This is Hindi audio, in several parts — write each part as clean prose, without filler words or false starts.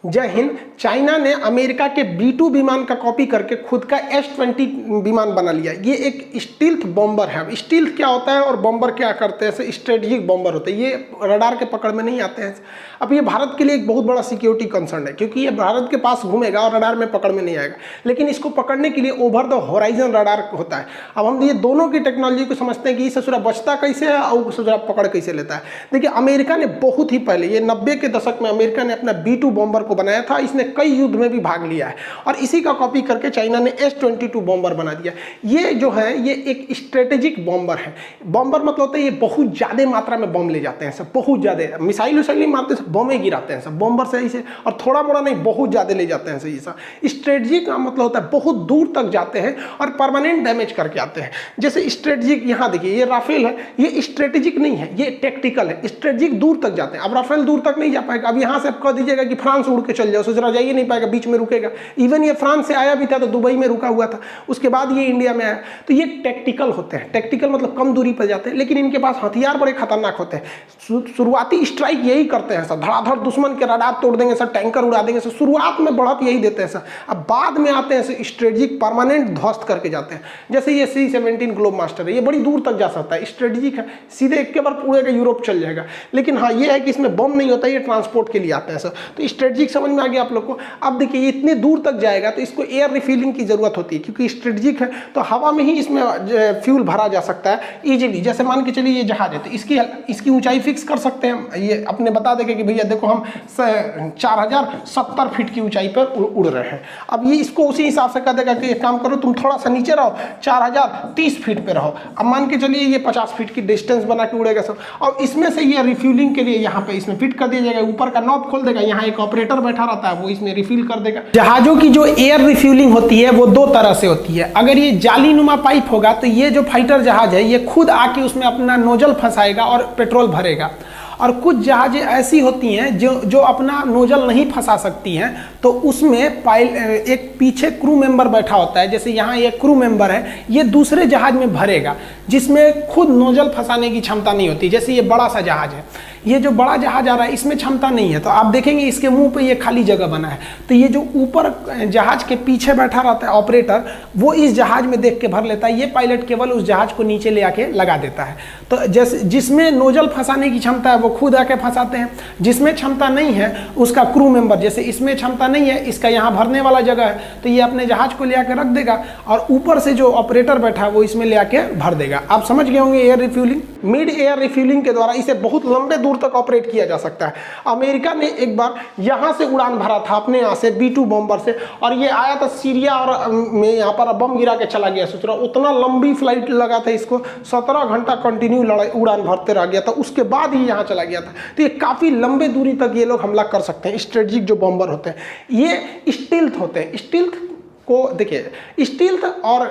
जय हिंद। चाइना ने अमेरिका के B-2 विमान का कॉपी करके खुद का S-20 विमान बना लिया। ये एक स्टील्थ बॉम्बर है। स्टील्थ क्या होता है और बॉम्बर क्या करते हैं? स्ट्रेटेजिक बॉम्बर होते हैं। ये रडार के पकड़ में नहीं आते हैं। अब ये भारत के लिए एक बहुत बड़ा सिक्योरिटी कंसर्न है, क्योंकि ये भारत के पास घूमेगा और रडार में पकड़ में नहीं आएगा। लेकिन इसको पकड़ने के लिए ओवर द होराइजन रडार होता है। अब हम ये दोनों की टेक्नोलॉजी को समझते हैं कि इससे बचता कैसे है और उससे पकड़ कैसे लेता है। देखिए, अमेरिका ने बहुत ही पहले, ये 90 के दशक में अमेरिका ने अपना B-2 बॉम्बर को बनाया था। इसने कई युद्ध में भी भाग लिया है और इसी का कॉपी करके चाइना ने S-22 बॉम्बर बना दिया। ये जो है ये एक स्ट्रेटेजिक बॉम्बर है। बॉम्बर मतलब होता है ये बहुत ज्यादा मात्रा में बम ले जाते हैं सब, बहुत ज्यादा। मिसाइल नहीं मारते सब, बम गिराते हैं सब बॉम्बर से ऐसे, और थोड़ा मोड़ा नहीं, बहुत ज्यादा ले जाते हैं सही सा। स्ट्रेटेजिक का मतलब होता है बहुत दूर तक जाते हैं और परमानेंट डैमेज करके आते हैं। जैसे स्ट्रेटेजिक, यहाँ देखिए ये राफेल है, ये स्ट्रेटेजिक नहीं है, ये टेक्टिकल है। स्ट्रेटेजिक दूर तक जाते हैं। अब राफेल दूर तक नहीं जा पाएगा। अब यहाँ से आप कह दीजिएगा कि फ्रांस उड़ के चल जाओ, सोच रहा जाइए नहीं पाएगा, बीच में रुकेगा। इवन ये फ्रांस से आया भी था तो दुबई में रुका हुआ था, उसके बाद ये इंडिया में आया। तो ये टेक्टिकल होते हैं। टेक्टिकल मतलब कम दूरी पर जाते हैं, लेकिन इनके पास हथियार बड़े खतरनाक होते हैं। शुरुआती स्ट्राइक यही करते हैं सर, धड़ाधड़ दुश्मन के रडार तोड़ देंगे सर, टैंकर उड़ा देंगे सर। शुरुआत में बढ़त यही देते हैं सर। अब बाद में आते हैं सर स्ट्रेटेजिक, परमानेंट ध्वस्त करके जाते हैं। जैसे ये C-17 ग्लोब मास्टर है, ये बड़ी दूर तक जा सकता है, स्ट्रेटेजिक है, सीधे एक के बार पूरे का यूरोप चल जाएगा। लेकिन हाँ ये है कि इसमें बम नहीं होता, ये ट्रांसपोर्ट के लिए आते हैं सर। तो स्ट्रेटेजिक समझ में आ गया आप लोग को। अब देखिए ये इतने दूर तक जाएगा तो इसको एयर रिफिलिंग की जरूरत होती है, क्योंकि स्ट्रेटेजिक है तो हवा में ही इसमें फ्यूल भरा जा सकता है इजीली। जैसे मान के चलिए ये जहाज है तो इसकी ऊंचाई फिक्स कर सकते हैं। ये अपने बता देंगे कि भैया देखो हम 4070 फीट की ऊंचाई पर उड़ रहे हैं। अब ये इसको उसी हिसाब से कह देगा कि एक काम करो, तुम थोड़ा सा नीचे रहो, 4030 फीट पे रहो। अब मान के चलिए ये 50 फीट की डिस्टेंस बना के उड़ेगा सब। और इसमें से ये रिफ्यूलिंग के लिए यहाँ पे इसमें फिट कर दिया जाएगा, ऊपर का नॉब खोल देगा, यहाँ एक ऑपरेटर बैठा रहता है, वो इसमें रिफिल कर देगा। जहाजों की जो एयर रिफ्यूलिंग होती है वो दो तरह से होती है। अगर ये जाली नुमा पाइप होगा तो ये जो फाइटर जहाज है ये खुद आके उसमें अपना नोजल फंसाएगा और पेट्रोल भरेगा। और कुछ जहाजें ऐसी होती हैं जो अपना नोजल नहीं फंसा सकती हैं, तो उसमें एक पीछे क्रू मेंबर बैठा होता है। जैसे यहाँ ये क्रू मेंबर है, ये दूसरे जहाज में भरेगा जिसमें खुद नोजल फंसाने की क्षमता नहीं होती। जैसे ये बड़ा सा जहाज है, ये जो बड़ा जहाज आ रहा है इसमें क्षमता नहीं है, तो आप देखेंगे इसके मुंह पे ये खाली जगह बना है। तो ये जो ऊपर जहाज के पीछे बैठा रहता है ऑपरेटर, वो इस जहाज में देख के भर लेता है। ये पायलट केवल उस जहाज को नीचे ले आके लगा देता है। तो जैसे जिसमें नोजल फंसाने की क्षमता है वो खुद आके फंसाते हैं, जिसमें क्षमता नहीं है उसका क्रू मेंबर, जैसे इसमें क्षमता नहीं है, इसका यहाँ भरने वाला जगह है तो ये अपने जहाज को ले आके रख देगा और ऊपर से जो ऑपरेटर बैठा है वो इसमें ले आके भर देगा। आप समझ गए होंगे air refuelling. Mid air refuelling के द्वारा इसे बहुत लंबे दूर तक ऑपरेट किया जा सकता है। अमेरिका ने एक बार यहाँ से उड़ान भरा था अपने यहाँ से B-2 बॉम्बर से, और ये आया था सीरिया और में यहाँ पर बम गिरा के चला गया। सोच रहा उतना लंबी फ्लाइट लगा था इसको, 17 घंटा कंटिन्यू उड़ान भरते रह गया था, उसके बाद ही यहाँ चला गया था। तो ये काफी लंबे दूरी तक ये लोग हमला कर सकते हैं। स्ट्रेटेजिक जो बॉम्बर होते हैं ये स्टील्थ होते हैं। स्टील्थ को देखिए, स्टील्थ और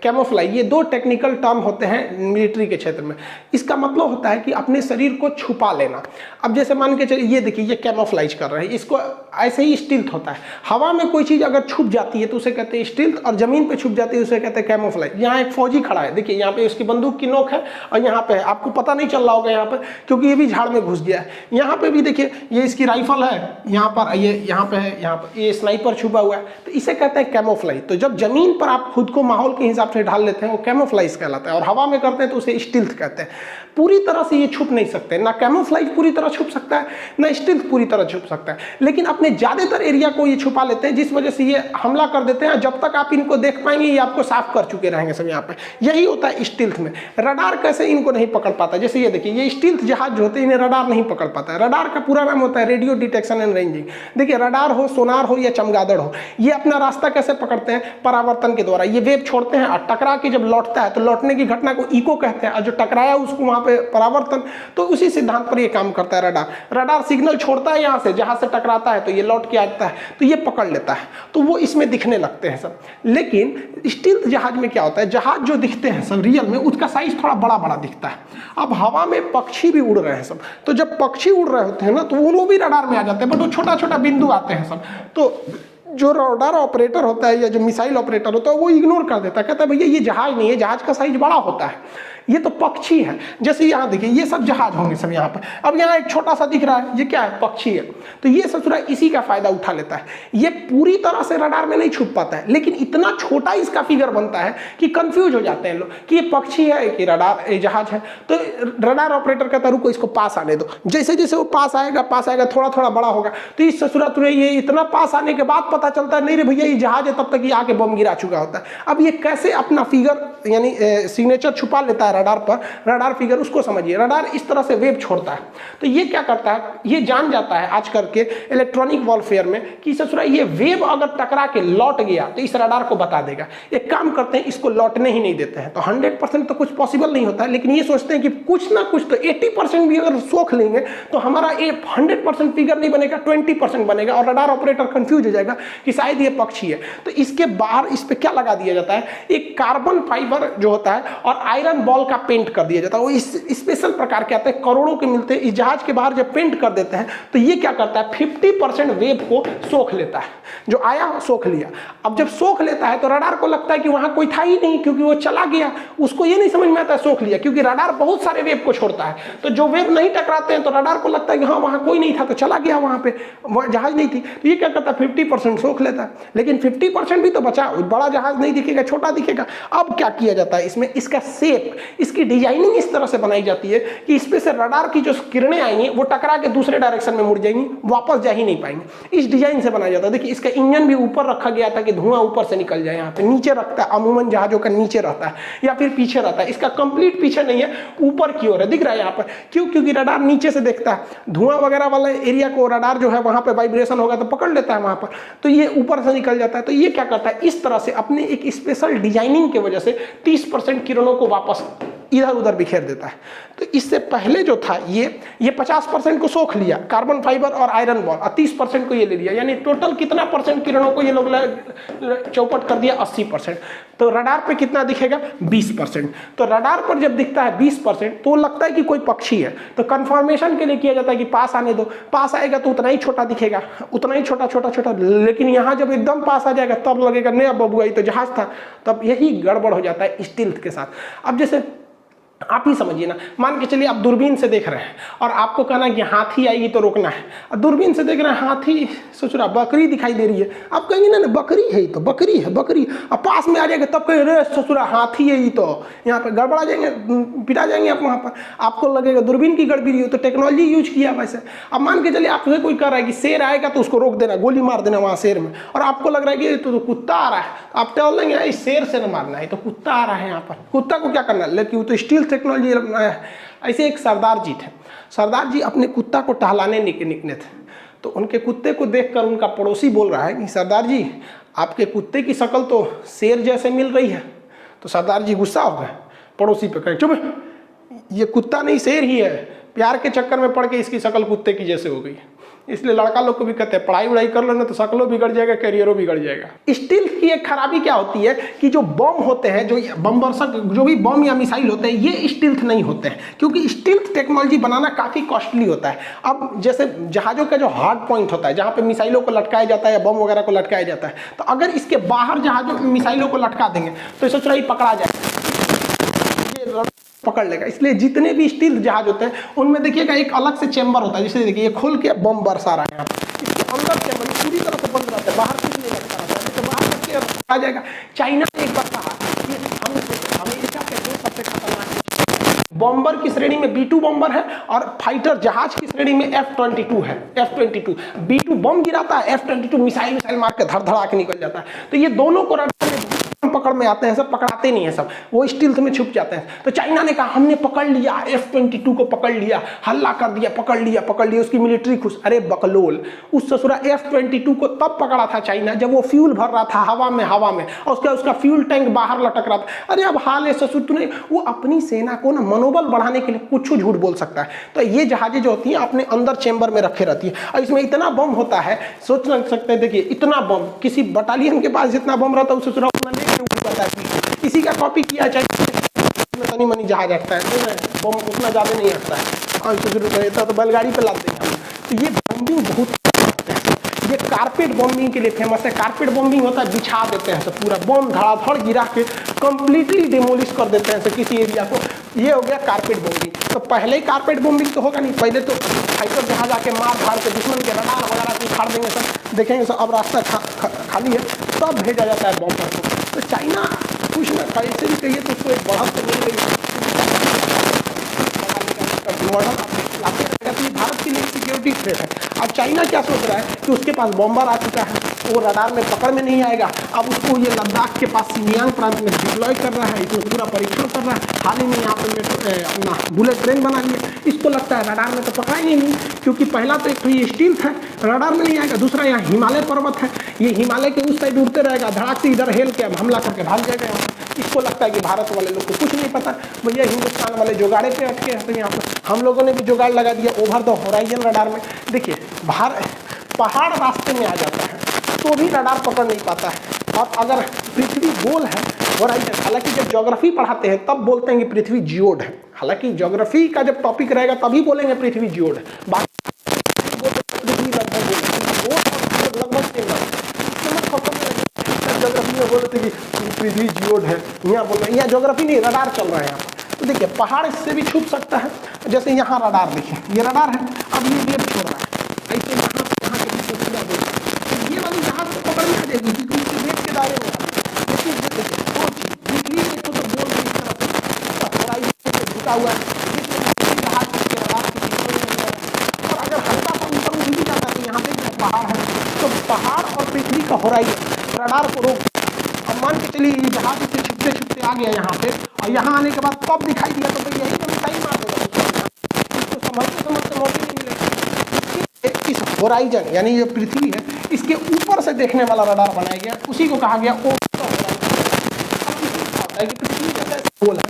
कैमोफ्लाई ये दो टेक्निकल टर्म होते हैं मिलिट्री के क्षेत्र में। इसका मतलब होता है कि अपने शरीर को छुपा लेना। अब जैसे मान के चलिए ये देखिए ये कैमोफ्लाइज कर रहे हैं, इसको ऐसे ही स्टील्थ होता है। हवा में कोई चीज अगर छुप जाती है तो उसे कहते हैं स्टील्थ, और जमीन पे छुप जाती है उसे कहते हैं कैमोफ्लाइज। यहाँ एक फौजी खड़ा है, देखिए यहाँ पे उसकी बंदूक की नोक है और यहाँ पे है, आपको पता नहीं चल रहा होगा यहाँ पर क्योंकि ये भी झाड़ में घुस गया है। यहाँ पे भी देखिए ये इसकी राइफल है, यहाँ पर ये यहाँ पे है, यहाँ पर ये स्नाइपर छुपा हुआ है, तो इसे कहते हैं कैमोफ्लाइज। तो जब जमीन पर आप खुद को माहौल के हिसाब से ढाल लेते हैं वो कैमोफ्लाइज कहलाता है, और हवा में करते हैं तो उसे स्टील्थ कहते हैं। पूरी तरह से ये छुप नहीं सकते, ना कैमोफ्लाइज पूरी तरह छुप सकता है ना स्टील्थ पूरी तरह छुप सकता है, लेकिन अपने ज्यादातर एरिया को ये छुपा लेते हैं, जिस वजह से ये हमला कर देते हैं। जब तक आप इनको देख पाएंगे ये आपको साफ कर चुके रहेंगे सब। यहाँ पे यही होता है स्टील्थ में। रडार कैसे इनको नहीं पकड़ पाता, जैसे ये देखिए ये स्टील्थ जहाज जो होते हैं इन्हें रडार नहीं पकड़ पाता है। रडार का पूरा नाम होता है रेडियो डिटेक्शन एंड रेंजिंग। देखिए रडार हो, सोनार हो या चमगादड़ हो, ये अपना रास्ता कैसे पकड़ते हैं? परावर्तन के द्वारा। ये वेव छोड़ते हैं और टकरा के जब लौटता है तो लौटने की घटना को इको कहते हैं, और जो टकराया उसको वहां पे परावर्तन। तो उसी सिद्धांत पर ये काम करता है रडार। रडार सिग्नल छोड़ता है यहाँ से, जहां से टकराता है तो ये लौट के आता है, तो ये पकड़ लेता है, तो वो इसमें दिखने लगते हैं सब। लेकिन स्टील्थ जहाज में क्या होता है, जहाज जो दिखते हैं सब रियल में उसका साइज थोड़ा बड़ा बड़ा दिखता है। अब हवा में पक्षी भी उड़ रहे हैं सब, तो जब पक्षी उड़ रहे होते हैं ना तो वो भी रडार में आ जाते हैं, बट वो छोटा छोटा बिंदु आते हैं सब। तो जो रडार ऑपरेटर होता है या जो मिसाइल ऑपरेटर होता है वो इग्नोर कर देता है, कहता है भैया ये जहाज नहीं है, जहाज का साइज बड़ा होता है। ये तो पक्षी है। जैसे यहाँ देखिए ये सब जहाज होंगे सब यहाँ पर, अब यहाँ एक छोटा सा दिख रहा है, ये क्या है, पक्षी है। तो ये ससुरा इसी का फायदा उठा लेता है। ये पूरी तरह से रडार में नहीं छुप पाता है, लेकिन इतना छोटा इसका फिगर बनता है कि कंफ्यूज हो जाते हैं लोग कि ये पक्षी है कि रडार जहाज है। तो रडार ऑपरेटर कहता है रुको इसको पास आने दो। जैसे जैसे वो पास आएगा थोड़ा थोड़ा बड़ा होगा, तो इस ससुरा तुरंत ये इतना पास आने के बाद पता चलता है नहीं रे भैया ये जहाज है, तब तक ये आके बम गिरा चुका होता है। अब ये कैसे अपना फिगर यानी सिग्नेचर छुपा लेता है रडार पर, रडार फिगर उसको समझिए। रडार इस तरह से वेव छोड़ता है, तो ये क्या करता है, ये जान जाता है आज करके इलेक्ट्रॉनिक वॉरफेयर में कि ससुरा ये वेव अगर टकरा के लौट गया तो इस रडार को बता देगा। एक काम करते हैं, इसको लौटने ही नहीं देते हैं। तो 100% तो कुछ पॉसिबल नहीं होता है, लेकिन ये सोचते हैं कि कुछ ना कुछ तो 80% भी अगर सोख लेंगे तो हमारा ये 100% फिगर नहीं बनेगा, 20% बनेगा, और रडार ऑपरेटर कंफ्यूज हो जाएगा कि शायद ये पक्षी है। तो इसके बाहर इस पे क्या लगा दिया जाता है, एक कार्बन फाइबर जो होता है और आयरन बॉल का पेंट कर दिया जाता है। वो इस स्पेशल प्रकार के आते हैं, करोड़ों के मिलते हैं। इस जहाज के बाहर जब पेंट कर देते हैं तो ये क्या करता है, 50% वेव को सोख लेता है। जो आया सोख लिया। अब जब सोख लेता है तो रडार को लगता है कि वहां कोई था ही नहीं, क्योंकि वो चला गया। उसको ये नहीं समझ में आता है सोख लिया, क्योंकि रडार बहुत सारे वेव को छोड़ता है। तो जो वेव नहीं टकराते हैं तो रडार को लगता है कि हाँ वहां कोई नहीं था तो चला गया, वहां पे जहाज नहीं थी। तो ये क्या करता है, 50% सोख लेता है। लेकिन 50% भी तो बचा, बड़ा जहाज नहीं दिखेगा, छोटा दिखेगा। अब क्या किया जाता है इसमें, इसका शेप, इसकी डिजाइनिंग इस तरह से बनाई जाती है कि इसमें से रडार की जो किरणें आएंगी वो टकरा के दूसरे डायरेक्शन में मुड़ जाएंगी, वापस जा ही नहीं पाएंगे। इस डिजाइन से बनाया जाता है। देखिए इसका इंजन भी ऊपर रखा गया था कि धुआं ऊपर से निकल जाए। यहाँ पे नीचे रखता है, अमूमन जहाजों का नीचे रहता है या फिर पीछे रहता है। इसका कंप्लीट पीछे नहीं है, ऊपर की ओर है, दिख रहा है यहाँ पर। क्यों, क्योंकि रडार नीचे से देखता है। धुआं वगैरह वाले एरिया को रडार जो है वहां पे वाइब्रेशन होगा तो पकड़ लेता है वहां पर, तो ये ऊपर से निकल जाता है। तो ये क्या करता है, इस तरह से अपने एक स्पेशल डिजाइनिंग की वजह से 30% किरणों को वापस इधर उधर बिखेर देता है। तो इससे पहले जो था ये 50% को सोख लिया, कार्बन फाइबर और आयरन बॉल, और 30% को ये ले लिया। यानी टोटल कितना परसेंट किरणों को ये लोग चौपट कर दिया, 80%। तो रडार पे कितना दिखेगा, 20%। तो रडार पर जब दिखता है 20% तो लगता है कि कोई पक्षी है। तो कंफर्मेशन के लिए किया जाता है कि पास आने दो। पास आएगा तो उतना ही छोटा दिखेगा, उतना ही छोटा छोटा छोटा। लेकिन यहाँ जब एकदम पास आ जाएगा तब लगेगा नया बबुआ ये तो जहाज था। तब यही गड़बड़ हो जाता है स्टील्थ के साथ। अब जैसे आप ही समझिए ना, मान के चलिए आप दूरबीन से देख रहे हैं और आपको कहना है कि हाथी आएगी तो रोकना है। और दूरबीन से देख रहे हैं हाथी, सोच रहा बकरी दिखाई दे रही है, आप कहेंगे ना बकरी है ये तो, बकरी है बकरी। अब पास में आ जाएगा तब कहेंगे रे ससुरा हाथी है ये तो, यहाँ पर गड़बड़ा जाएंगे, पिटा जाएंगे आप वहाँ पर। आपको लगेगा दूरबीन की गड़बड़ी हो, तो टेक्नोलॉजी यूज किया वैसे। अब मान के चलिए आपसे कोई कह रहा है कि शेर आएगा तो उसको रोक देना, गोली मार देना वहाँ शेर में, और आपको लग रहा है कि तो कुत्ता आ रहा है, आप टहल लेंगे इस शेर से न मारना है, तो कुत्ता आ रहा है यहाँ पर। कुत्ता को क्या करना है, लेकिन वो तो स्टील टेक्नोलॉजी अपनाया है। ऐसे एक सरदार जी थे, सरदार जी अपने कुत्ता को टहलाने निकले थे। तो उनके कुत्ते को देखकर उनका पड़ोसी बोल रहा है कि सरदार जी आपके कुत्ते की शक्ल तो शेर जैसे मिल रही है। तो सरदार जी गुस्सा हो गए, पड़ोसी पे कहे चुप, ये कुत्ता नहीं शेर ही है, प्यार के चक्कर में पड़ के इसकी शक्ल कुत्ते की जैसे हो गई। इसलिए लड़का लोग को भी कहते हैं पढ़ाई वढ़ाई कर लेना तो शक्लों बिगड़ जाएगा, करियरों बिगड़ जाएगा। स्टील की एक खराबी क्या होती है कि जो बम होते हैं, जो बमवर्षक जो भी बम या मिसाइल होते हैं, ये स्टील्थ नहीं होते हैं, क्योंकि स्टील्थ टेक्नोलॉजी बनाना काफ़ी कॉस्टली होता है। अब जैसे जहाज़ों का जो हार्ड पॉइंट होता है, जहाँ पे मिसाइलों को लटकाया जाता है या बम वगैरह को लटकाया जाता है, तो अगर इसके बाहर जहाज़ों मिसाइलों को लटका देंगे तो सोच रहा पकड़ा जाएगा, पकड़ लेगा। इसलिए जितने भी स्टील जहाज होते हैं उनमें देखिएगा एक अलग से चेंबर होता है। जैसे देखिए ये खोल के बम बरसा रहा है यहाँ पर, इसके अंदर चेंबर पूरी तरह से बंद रहता है, बाहर कुछ नहीं लटका रहता है, तो बाहर करके आ जाएगा। चाइना ने एक बार कहा कि अमेरिका के दो सबसे खतरनाक बॉम्बर की श्रेणी में B2 बॉम्बर है और फाइटर जहाज की श्रेणी में F-22 है। F-22 B2 बम गिराता है, F-22 मिसाइल मार के धड़ धड़ा के निकल जाता है। तो ये दोनों को पकड़ में आते हैं, सब पकड़ाते नहीं है, सब वो स्टील्थ में छुप जाते हैं। तो चाइना ने कहा हमने पकड़ लिया, F-22 को पकड़ लिया, हल्ला कर दिया, पकड़ लिया, उसकी मिलिट्री खुश। अरे बकलोल, उस ससुरा F-22 को तब पकड़ा था चाइना जब वो फ्यूल भर रहा था हवा में, और उसका फ्यूल टैंक बाहर लटक रहा था। अरे अब हाल है ससुर तूने, वो अपनी सेना को ना मनोबल बढ़ाने के लिए कुछ झूठ बोल सकता है। तो ये जहाजें जो होती हैं अपने अंदर चेंबर में रखे रहती है, और इसमें इतना बम होता है, सोच नहीं सकते हैं। देखिए इतना बम, किसी बटालियन के पास जितना बम रहता है उस ससुरा उतना नहीं पता है, किसी का कॉपी किया जाए तनी मनी जहाज रखता है, बम उतना ज़्यादा नहीं रखता है, और शुरू रहता तो बैलगाड़ी पे लाते हैं। तो ये बॉम्बिंग बहुत, ये कारपेट बॉम्बिंग के लिए फेमस है। कारपेट बॉम्बिंग होता है बिछा देते हैं सब, पूरा बम धड़ाधड़ गिरा के कंप्लीटली डिमोलिश कर देते हैं किसी एरिया को। ये हो गया कारपेट बॉम्बिंग। तो पहले ही कारपेट बॉम्बिंग तो होगा नहीं, पहले तो फाइटर जहाज आके मार धाड़ के दुश्मन के रडार वगैरह की उखाड़ देंगे सर, देखेंगे सर अब रास्ता खाली है, तब भेजा जाता है बॉम्बर को। तो चाइना कुछ ना कैसे भी कहिए तो उसको एक बढ़त तो मिल गई, भारत के लिए सिक्योरिटी थ्रेट है। अब चाइना क्या सोच रहा है कि उसके पास बॉम्बर आ चुका है, वो रडार में पकड़ में नहीं आएगा, अब उसको ये लद्दाख के पास सिंजियांग प्रांत में डिप्लॉय कर रहा है, इसमें पूरा परीक्षण कर रहा है। हाल ही में यहाँ पे अपना बुलेट ट्रेन बना लिया, इसको लगता है रडार में तो पकड़ाएंगे नहीं, क्योंकि पहला तो एक तो ये स्टील है, रडार में नहीं आएगा, दूसरा यहाँ हिमालय पर्वत है, ये हिमालय के उस साइड उड़ते रहेगा, धड़ाक से इधर हेल के अब हमला करके भाग जाएगा यहाँ। इसको लगता है कि भारत वाले लोग को कुछ नहीं पता, भैया हिंदुस्तान वाले जुगाड़े पे अटके हैं। तो यहाँ पर हम लोगों ने भी जुगाड़ लगा दिया ओवर द होराइजन रडार में। देखिए पहाड़ रास्ते में आ जाता है तो भी रडार पकड़ नहीं पाता है। और अगर पृथ्वी गोल है होराइजन, हालांकि जब ज्योग्राफी पढ़ाते हैं तब बोलते हैं कि पृथ्वी जियोड है, हालांकि ज्योग्राफी का जब टॉपिक रहेगा तभी बोलेंगे पृथ्वी जियोड है, पृथ्वी लगभग ज्योग्राफी में बोलते कि पृथ्वी जियोड है, यहाँ बोल रहे हैं, यहाँ ज्योग्राफी नहीं रडार चल रहा है यहाँ पर। तो देखिए पहाड़ इससे भी छुप सकता है, जैसे यहाँ रडार देखिए, ये रडार है, अब ये वेब छोड़ रहा है, ऐसे यहाँ के बीच में पूरा वेब, तो ये वाली जहाज को पकड़ में आ जाएगी क्योंकि इसके वेब के दायरे में लेकिन दो चीज पृथ्वी देखो तो बोल रही तरफ झुका हुआ है, जहाज के रडार की और अगर हल्का सा ऊपर उठ भी जाता है तो यहाँ पे पहाड़ है, तो पहाड़ और पृथ्वी का होराइजन रडार को रोक। अब मान के चलिए ये जहाज से छुपते छुपते आ गया यहाँ पे, और यहाँ आने के बाद तब दिखाई दिया तो भाई यही तो मिसाइल मार देगा, इसको समझते मौके नहीं मिलेगा। इस होराइजन यानी जो पृथ्वी है इसके ऊपर से देखने वाला रडार बनाया गया, उसी को कहा गया पृथ्वी जैसे गोल है,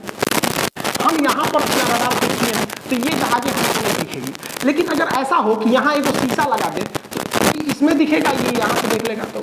हम यहाँ पर अपना रडार देखते हैं तो ये जहाजें नहीं दिखेगी। लेकिन अगर ऐसा हो कि यहाँ एक शीशा लगा दे तो इसमें दिखेगा, ये यहाँ से देख लेगा। तो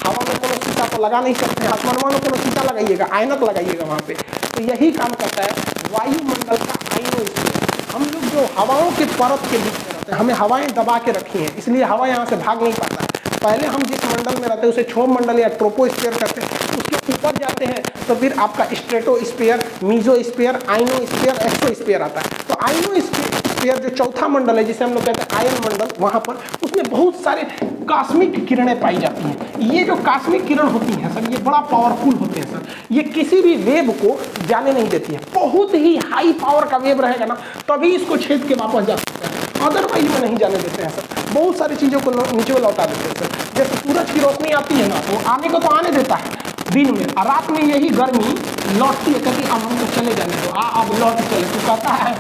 हवा में कोनो शीशा तो लगा नहीं सकते, आसमान में कोनो शीशा लगाइएगा, ऐनक लगाइएगा वहाँ पे, तो यही काम करता है वायुमंडल का आयनोस्फीयर। हम लोग जो हवाओं के परत के बीच में रहते हैं, हमें हवाएं दबा के रखी हैं, इसलिए हवा यहाँ से भाग नहीं पाता है। पहले हम जिस मंडल में रहते हैं उसे क्षोभ मंडल या ट्रोपोस्फीयर कहते हैं, उसके ऊपर जाते हैं तो फिर आपका स्ट्रेटोस्फीयर, मीजोस्फीयर, आयनोस्फीयर, एक्सोस्फीयर आता है। तो आयनोस्फीयर जो चौथा मंडल है जिसे हम लोग कहते हैं आयन मंडल, वहाँ पर उसमें बहुत सारे कॉस्मिक किरणें पाई जाती हैं। ये जो कॉस्मिक किरण होती हैं सर, ये बड़ा पावरफुल होते हैं सर, ये किसी भी वेव को जाने नहीं देती है। बहुत ही हाई पावर का वेव रहेगा ना तभी इसको छेद के वापस जा सकता है, अदरवाइज में नहीं जाने देते हैं सर। बहुत सारी चीज़ों को नीचे लौटा देते हैं सर, जैसे सूरज की रोशनी आती है ना तो आने को तो आने देता है दिन में, और रात में यही गर्मी लौटती है, कहती अब हमको चले जाने दो, अब लौट चले, तो कहता है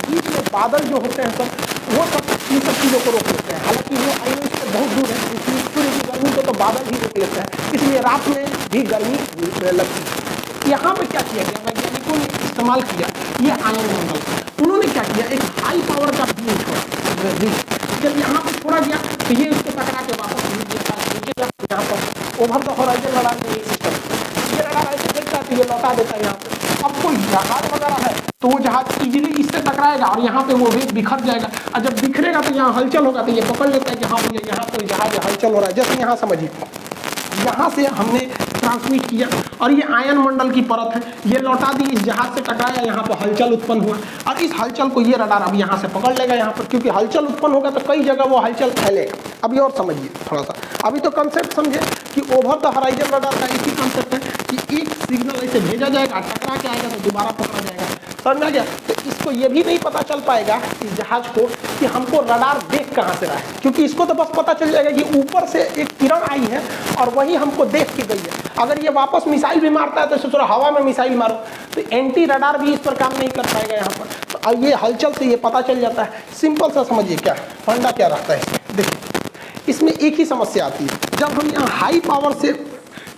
बीच में बादल जो होते हैं सर वो सब इन सब चीज़ों को रोक लेते हैं। हालांकि वो आयन से बहुत दूर है, इसलिए सूर्य की गर्मी को तो बादल ही रोक लेते हैं, इसलिए रात में भी गर्मी लगती है। यहाँ पे क्या किया गया, वैज्ञानिकों ने इस्तेमाल किया ये आयन मंडल। उन्होंने क्या किया, एक हाई पावर का बीम छोड़ा, जब यहाँ पर छोड़ा गया तो ये उसको टकरा के वापस यहाँ पर ओवर द होराइजन रडार में सिस्टम, ये रडार ऐसे देखता है तो ये लौटा देता है यहाँ पे। अब कोई जहाज वगैरह है तो वो जहाज इजीली इससे टकराएगा और यहाँ पे वो वेग बिखर जाएगा, और जब बिखरेगा तो यहाँ हलचल होगा तो ये पकड़ लेता है कि हाँ भैया यहाँ कोई जहाज हलचल हो रहा है। जैसे यहाँ समझिए, यहाँ से हमने ट्रांसमिट किया और ये आयन मंडल की परत है, ये लौटा दी, इस जहाज से टकराया, यहाँ पर हलचल उत्पन्न हुआ, और इस हलचल को ये रडार अब यहाँ से पकड़ लेगा यहाँ पर, क्योंकि हलचल उत्पन्न होगा तो कई जगह वो हलचल फैलेगा। अभी और समझिए थोड़ा सा, अभी तो कंसेप्ट समझे कि ओवर द होराइजन रडार का एक ही कंसेप्ट है कि एक सिग्नल ऐसे भेजा जाएगा, टकरा के आएगा तो दोबारा पकड़ा जाएगा, समझ में आ गया। तो इसको ये भी नहीं पता चल पाएगा इस जहाज को कि हमको रडार देख कहाँ से रहा है, क्योंकि इसको तो बस पता चल जाएगा कि ऊपर से एक किरण आई है और वही हमको देख के गई है। अगर ये वापस मिसाइल भी मारता है तो सोचो हवा में मिसाइल मारो, तो एंटी रडार भी इस पर काम नहीं कर पाएगा यहाँ पर। तो ये हलचल से ये पता चल जाता है। सिंपल सा समझिए क्या फंडा क्या रहता है इसमें। देखिए इसमें एक ही समस्या आती है, जब हम यहाँ हाई पावर से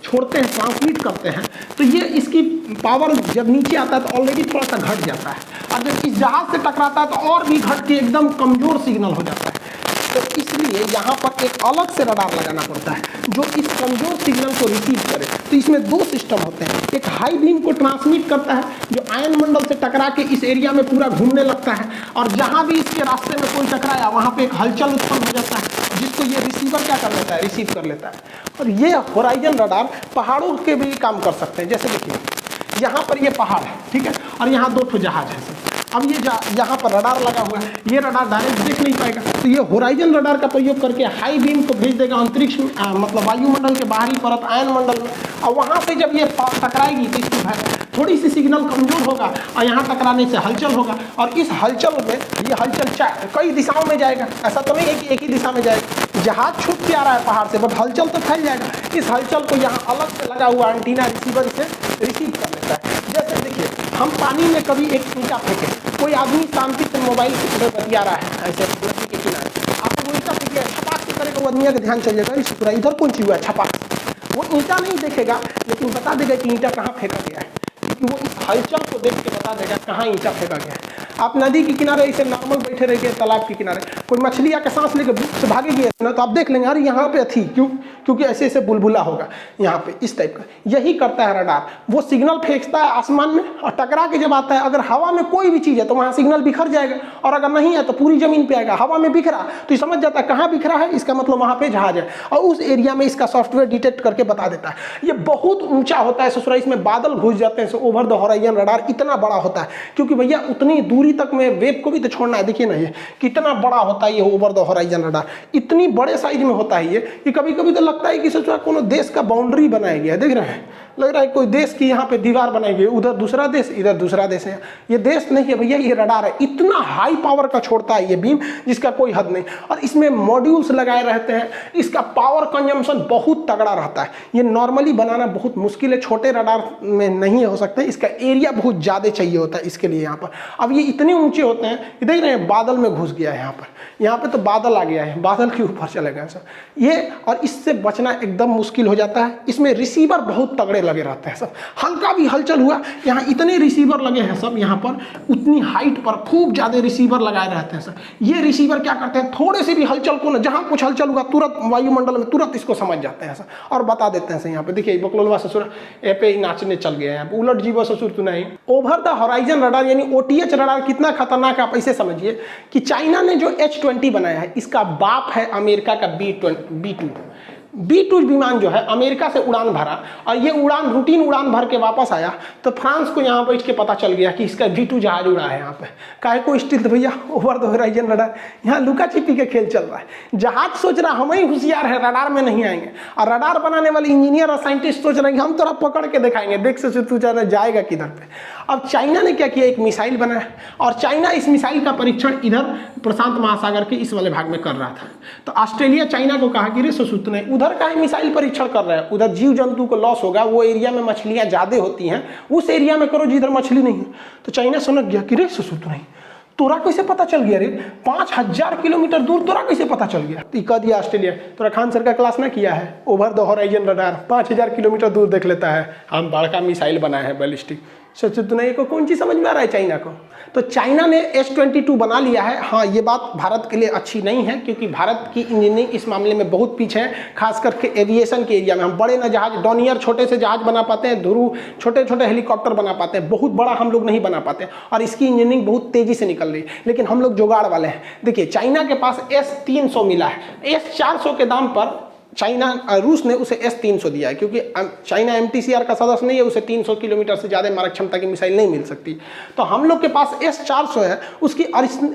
छोड़ते हैं, ट्रांसमिट करते हैं, तो ये इसकी पावर जब नीचे आता है तो ऑलरेडी थोड़ा सा घट जाता है, और जब इस जहाज से टकराता है तो और भी घट के एकदम कमज़ोर सिग्नल हो जाता है। तो इसलिए यहाँ पर एक अलग से रडार लगाना पड़ता है जो इस कमज़ोर सिग्नल को रिसीव करे। तो इसमें दो सिस्टम होते हैं, एक हाई बीम को ट्रांसमिट करता है जो आयन मंडल से टकरा के इस एरिया में पूरा घूमने लगता है, और जहाँ भी इसके रास्ते में कोई टकराया वहाँ पे एक हलचल उत्पन्न हो जाता है जिसको ये रिसीवर क्या कर लेता है, रिसीव कर लेता है। और ये होराइजन रडार पहाड़ों के भी काम कर सकते हैं। जैसे देखिए यहाँ पर ये पहाड़ है, ठीक है, और यहाँ 2 ठो जहाज है सर। अब ये यहाँ पर रडार लगा हुआ है, ये रडार डायरेक्ट देख नहीं पाएगा, तो ये होराइजन रडार का प्रयोग करके हाई बीम को भेज देगा अंतरिक्ष में, मतलब वायुमंडल के बाहरी परत आयन मंडल में, और वहाँ से जब ये टकराएगी तो इसकी थोड़ी सी सिग्नल कमजोर होगा और यहाँ टकराने से हलचल होगा, और इस हलचल में ये हलचल कई दिशाओं में जाएगा, ऐसा तो नहीं है कि एक ही दिशा में जाएगा। जहाज छूट के आ रहा है पहाड़ से, बट हलचल तो फैल जाएगा। इस हलचल को यहाँ अलग से लगा हुआ एंटीना रिसीवर से रिसीव कर लेता है। जैसे देखिए, हम पानी में कभी एक ईंटा फेंके, कोई आदमी शांति से मोबाइल से बतिया रहा है ऐसे नदी के किनारे, आपको वो ईंटा फेंकिया, छपाक से करेगा, वो आदमी का ध्यान चल जाएगा इस पूरा इधर कौन चीज हुआ है, छपाक। वो ईंटा नहीं देखेगा, लेकिन बता देगा कि ईंटा कहाँ फेंका गया है, क्योंकि वो इस हलचल को देख के बता देगा कहाँ ईंटा फेंका गया है। आप नदी के किनारे ऐसे नॉर्मल बैठे रहिए, तालाब के किनारे, कोई मछली आके सांस लेके बुक से भागेगी ना, तो आप देख लेंगे अरे यहाँ पे थी, क्यों? क्योंकि ऐसे ऐसे बुलबुला होगा यहाँ पे, इस टाइप का। यही करता है रडार, वो सिग्नल फेंकता है आसमान में, और टकरा के जब आता है, अगर हवा में कोई भी चीज़ है तो वहाँ सिग्नल बिखर जाएगा, और अगर नहीं है तो पूरी जमीन पे आएगा। हवा में बिखरा तो ये समझ जाता है कहाँ बिखरा है, इसका मतलब वहाँ पे जहाज है, और उस एरिया में इसका सॉफ्टवेयर डिटेक्ट करके बता देता है। ये बहुत ऊंचा होता है ससुरा, इसमें बादल घुस जाते हैं। ओवर द हॉराइजन रडार इतना बड़ा होता है, क्योंकि भैया उतनी दूरी तक में वेब को भी तो छोड़ना है। देखिए ना ये कितना बड़ा होता है, ये ओवर द हॉराइजन रडार इतनी बड़े साइज में होता है ये कभी कभी तो लगता है कि ससुरा कोनो देश का बाउंड्री बनाया गया है। देख रहे हैं, लग रहा है कोई देश की यहाँ पे दीवार बनाई गई, उधर दूसरा देश, इधर दूसरा देश है। ये देश नहीं है भैया, ये रडार है। इतना हाई पावर का छोड़ता है ये बीम, जिसका कोई हद नहीं, और इसमें मॉड्यूल्स लगाए रहते हैं। इसका पावर कंजम्पशन बहुत तगड़ा रहता है। ये नॉर्मली बनाना बहुत मुश्किल है, छोटे रडार में नहीं हो सकते। इसका एरिया बहुत ज़्यादा चाहिए होता है इसके लिए। यहाँ पर अब ये इतने ऊंचे होते हैं, देख रहे हैं बादल में घुस गया है यहाँ पे तो बादल आ गया है, बादल के ऊपर चले गए सर ये, और इससे बचना एकदम मुश्किल हो जाता है। इसमें रिसीवर बहुत तगड़े लगे रहते हैं सब, हल्का भी हलचल हुआ, यहाँ इतने रिसीवर लगे हैं सब, यहाँ पर उतनी हाइट पर खूब ज़्यादा रिसीवर लगाए रहते हैं सर। ये रिसीवर क्या करते हैं, थोड़े से भी हलचल को ना, जहाँ कुछ हलचल हुआ तुरंत वायुमंडल में तुरंत इसको समझ जाते हैं सर, और बता देते हैं सर। यहाँ पे देखिए बकलोलवा ससुर ए पे नाचने चल गया है, यहाँ पे उलट जीवो ससुर तू नहीं। ओवर द हॉराइजन रडार यानी OTH रडार कितना खतरनाक है आप ऐसे समझिए कि चाइना ने जो H-20 बनाया है, इसका बाप है अमेरिका का B-2 विमान जो है, अमेरिका से उड़ान भरा, और ये उड़ान रूटीन उड़ान भर के वापस आया, तो फ्रांस को यहाँ बैठ के पता चल गया कि इसका B-2 जहाज उड़ा है। यहाँ पे काहे को स्टिल्थ भैया, ओवर द हॉराइजन रडार, यहाँ लुका छिपी के खेल चल रहा है। जहाज सोच रहा हम ही होशियार है, रडार में नहीं आएंगे, और रडार बनाने वाले इंजीनियर और साइंटिस्ट सोच रहे हैं कि हम तोरा पकड़ के दिखाएंगे, देख से तू जाएगा किधर पे। अब चाइना ने क्या किया, एक मिसाइल बनाया, और चाइना इस मिसाइल का परीक्षण इधर प्रशांत महासागर के इस वाले भाग में कर रहा था। तो ऑस्ट्रेलिया चाइना को कहा कि रे ससुत नहीं, उधर का ही मिसाइल परीक्षण कर रहा है, उधर जीव जंतु को लॉस होगा, वो एरिया में मछलियां ज्यादा होती हैं, उस एरिया में करो जिधर मछली नहीं है। तो चाइना समझ गया कि रे ससुत नहीं, तोरा कैसे पता चल गया रे, 5000 किलोमीटर दूर तोरा कैसे पता चल गया। तो कह दिया ऑस्ट्रेलिया, तोरा खान सर का क्लास ना किया है, over the horizon radar 5000 kilometre दूर देख लेता है, हम बड़का मिसाइल बनाए हैं बैलिस्टिक। सोचो तो नहीं को कौन चीज़ समझ में आ रहा है चाइना को। तो चाइना ने H-22 बना लिया है। हाँ, ये बात भारत के लिए अच्छी नहीं है, क्योंकि भारत की इंजीनियरिंग इस मामले में बहुत पीछे है, खास करके एविएशन के एरिया में। हम बड़े न जहाज, डॉनियर छोटे से जहाज बना पाते हैं, ध्रुव छोटे छोटे हेलीकॉप्टर बना पाते हैं, बहुत बड़ा हम लोग नहीं बना पाते, और इसकी इंजीनियरिंग बहुत तेजी से निकल रही है, लेकिन हम लोग जुगाड़ वाले हैं। देखिए चाइना के पास S-300 मिला है, S-400 के दाम पर रूस ने उसे S-300 दिया है, क्योंकि चाइना MTCR का सदस्य नहीं है, उसे 300 किलोमीटर से ज़्यादा मारक क्षमता की मिसाइल नहीं मिल सकती। तो हम लोग के पास S-400 है, उसकी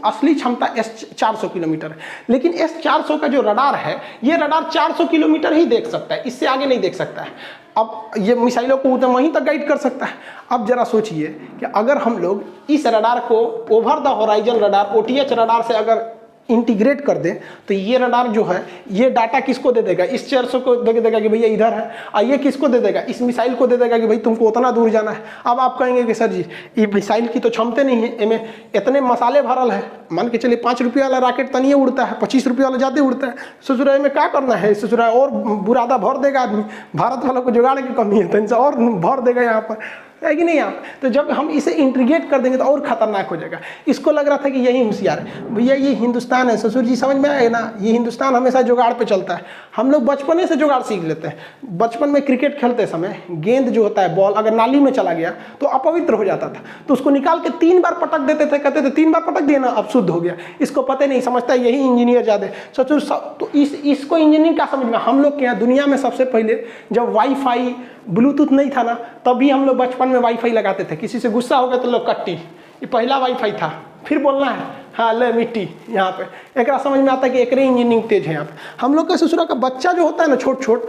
असली क्षमता S-400 किलोमीटर है, लेकिन S-400 का जो रडार है, ये रडार 400 किलोमीटर ही देख सकता है, इससे आगे नहीं देख सकता है। अब ये मिसाइलों को उतना वहीं तक गाइड कर सकता है। अब जरा सोचिए कि अगर हम लोग इस रडार को over the horizon radar OTH radar से अगर इंटीग्रेट कर दे, तो ये रडार जो है, ये डाटा किसको दे देगा, इस 400 को दे देगा कि भैया इधर है, और ये किसको दे देगा, इस मिसाइल को दे देगा कि भाई तुमको उतना दूर जाना है। अब आप कहेंगे कि सर जी ये मिसाइल की तो क्षमता नहीं है, इनमें इतने मसाले भरल है, मान के चलिए 5 रुपये वाला रॉकेट तनिए उड़ता है, 25 रुपये वाला ज़्यादा उड़ता है, ससुराल में क्या करना है, ससुराल और बुरादा भर देगा आदमी, भारत वालों को जुगाड़ की कमी है तो इनसे और भर देगा यहाँ पर, है कि नहीं आप। तो जब हम इसे इंटीग्रेट कर देंगे तो और खतरनाक हो जाएगा। इसको लग रहा था कि यही होशियार है, भैया ये हिंदुस्तान है, ससुर जी समझ में आए ना, ये हिंदुस्तान हमेशा जुगाड़ पे चलता है। हम लोग बचपने से जुगाड़ सीख लेते हैं। बचपन में क्रिकेट खेलते समय गेंद जो होता है, बॉल अगर नाली में चला गया तो अपवित्र हो जाता था, तो उसको निकाल के 3 बार पटक देते थे, कहते थे 3 बार पटक दिया ना अब शुद्ध हो गया। इसको पता नहीं, समझता है यही इंजीनियर ज़्यादा ससुर। तो इसको इंजीनियरिंग क्या समझ में, हम लोग के यहाँ दुनिया में सबसे पहले जब वाईफाई ब्लूटूथ नहीं था ना, तभी हम लोग बचपन में वाईफाई लगाते थे, किसी से गुस्सा हो गया तो लोग कट्टी, ये पहला वाईफाई था, फिर बोलना है हाँ ले मिट्टी यहाँ पे। एक समझ में आता है कि एक इंजीनियरिंग तेज है यहाँ पे। हम लोग का ससुरा का बच्चा जो होता है ना छोट छोट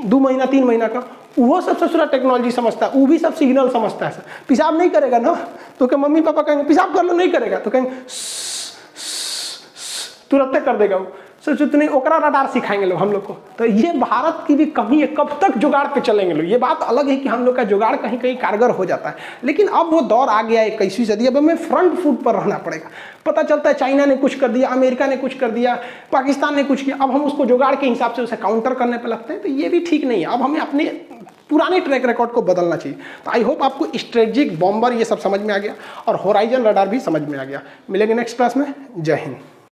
2 महीना 3 महीना का, वो सब ससुरा टेक्नोलॉजी समझता है, वो भी सब सिग्नल समझता है। पेशाब नहीं करेगा ना तो क्या मम्मी पापा कहेंगे पेशाब कर लो, नहीं करेगा तो कहेंगे तुरंत कर देगा वो। सोचो तो नहीं, ओकरा रडार सिखाएंगे लोग हम लोग को। तो ये भारत की भी कमी है, कब तक जुगाड़ पे चलेंगे लोग। ये बात अलग है कि हम लोग का जुगाड़ कहीं कहीं कारगर हो जाता है, लेकिन अब वो दौर आ गया है 21वीं सदी, अब हमें फ्रंट फुट पर रहना पड़ेगा। पता चलता है चाइना ने कुछ कर दिया, अमेरिका ने कुछ कर दिया, पाकिस्तान ने कुछ किया, अब हम उसको जुगाड़ के हिसाब से उसे काउंटर करने पर लगते हैं, तो ये भी ठीक नहीं है। अब हमें अपने पुराने ट्रैक रिकॉर्ड को बदलना चाहिए। तो आई होप आपको स्ट्रेटेजिक बॉम्बर ये सब समझ में आ गया और होराइजन रडार भी समझ में आ गया। मिलेंगे नेक्स्ट क्लास में। जय हिंद।